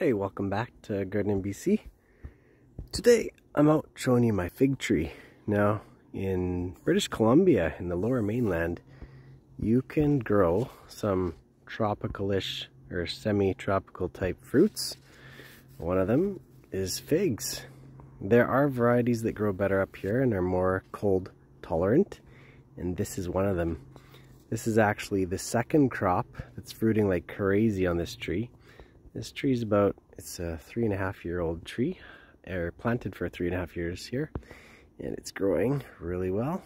Hey, welcome back to Gardening BC. Today I'm out showing you my fig tree. Now in British Columbia in the lower mainland you can grow some tropical-ish or semi-tropical type fruits. One of them is figs. There are varieties that grow better up here and are more cold tolerant, and this is one of them. This is actually the second crop that's fruiting like crazy on this tree. This tree is it's a 3.5-year-old tree, or planted for 3.5 years here, and it's growing really well.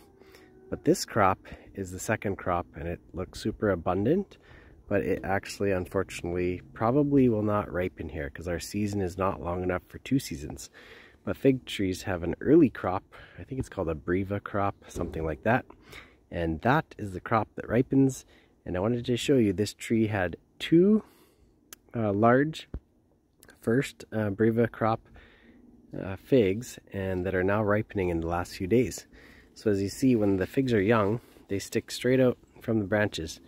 But this crop is the second crop and it looks super abundant, but it actually unfortunately probably will not ripen here because our season is not long enough for 2 seasons. But fig trees have an early crop, I think it's called a breva crop, something like that. And that is the crop that ripens. And I wanted to show you this tree had 2 large first breva crop figs, and that are now ripening in the last few days. So as you see, when the figs are young, they stick straight out from the branches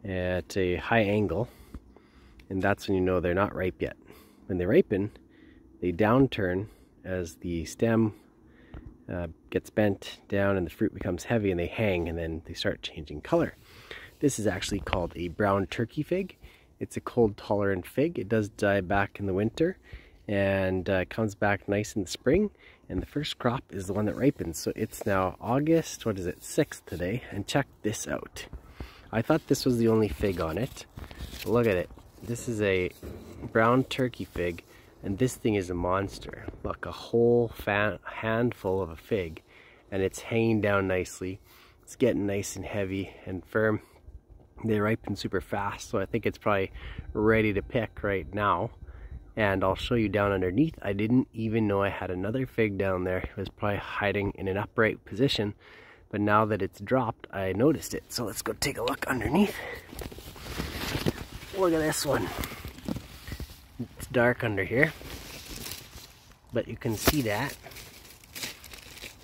at a high angle, and that's when you know they're not ripe yet. When they ripen, they downturn as the stem gets bent down and the fruit becomes heavy, and they hang, and then they start changing color. This is actually called a brown turkey fig. It's a cold tolerant fig. It does die back in the winter and comes back nice in the spring. And the first crop is the one that ripens. So it's now August, 6th today. And check this out. I thought this was the only fig on it. But look at it. This is a brown turkey fig. And this thing is a monster. Look, a whole handful of a fig. And it's hanging down nicely. It's getting nice and heavy and firm. They ripen super fast, so I think it's probably ready to pick right now. And I'll show you down underneath. I didn't even know I had another fig down there. It was probably hiding in an upright position, but now that it's dropped, I noticed it. So let's go take a look underneath. Look at this one. It's dark under here, but you can see that.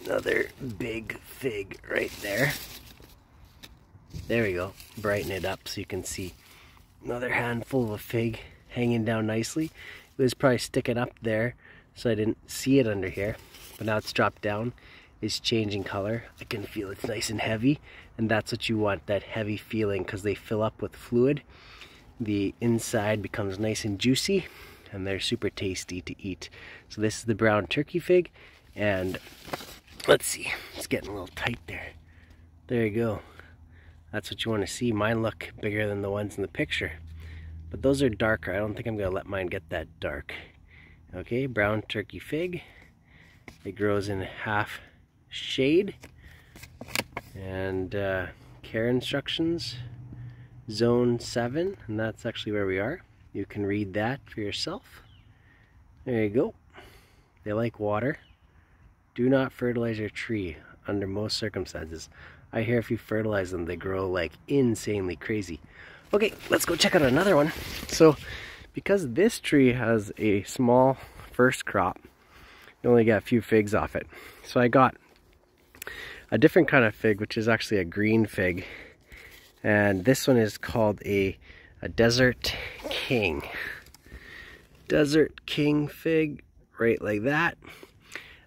Another big fig right there. There we go, brighten it up so you can see another handful of a fig hanging down nicely. It was probably sticking up there so I didn't see it under here, but now it's dropped down. It's changing color. I can feel it's nice and heavy, and that's what you want, that heavy feeling, because they fill up with fluid. The inside becomes nice and juicy, and they're super tasty to eat. So this is the brown turkey fig, and let's see, it's getting a little tight there. There you go. That's what you want to see. Mine look bigger than the ones in the picture, but those are darker. I don't think I'm gonna let mine get that dark. Okay, brown turkey fig. It grows in half shade, and care instructions, zone 7, and that's actually where we are. You can read that for yourself. There you go. They like water. Do not fertilize your tree under most circumstances. I hear if you fertilize them, they grow like insanely crazy. Okay, let's go check out another one. So, because this tree has a small first crop, you only get a few figs off it. So I got a different kind of fig, which is actually a green fig. And this one is called a Desert King. Desert King fig, right like that.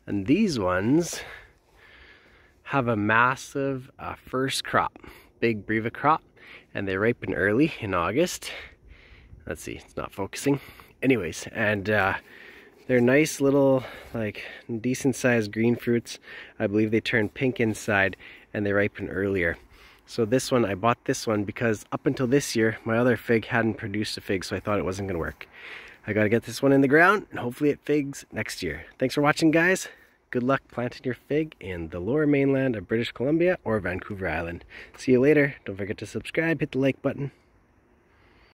And these ones have a massive first crop, big breva crop, and they ripen early in August. Let's see, it's not focusing. Anyways, and they're nice little, like, decent sized green fruits. I believe they turn pink inside and they ripen earlier. So this one, I bought this one because up until this year, my other fig hadn't produced a fig, so I thought it wasn't gonna work. I gotta get this one in the ground and hopefully it figs next year. Thanks for watching, guys. Good luck planting your fig in the lower mainland of British Columbia or Vancouver Island. See you later. Don't forget to subscribe, hit the like button.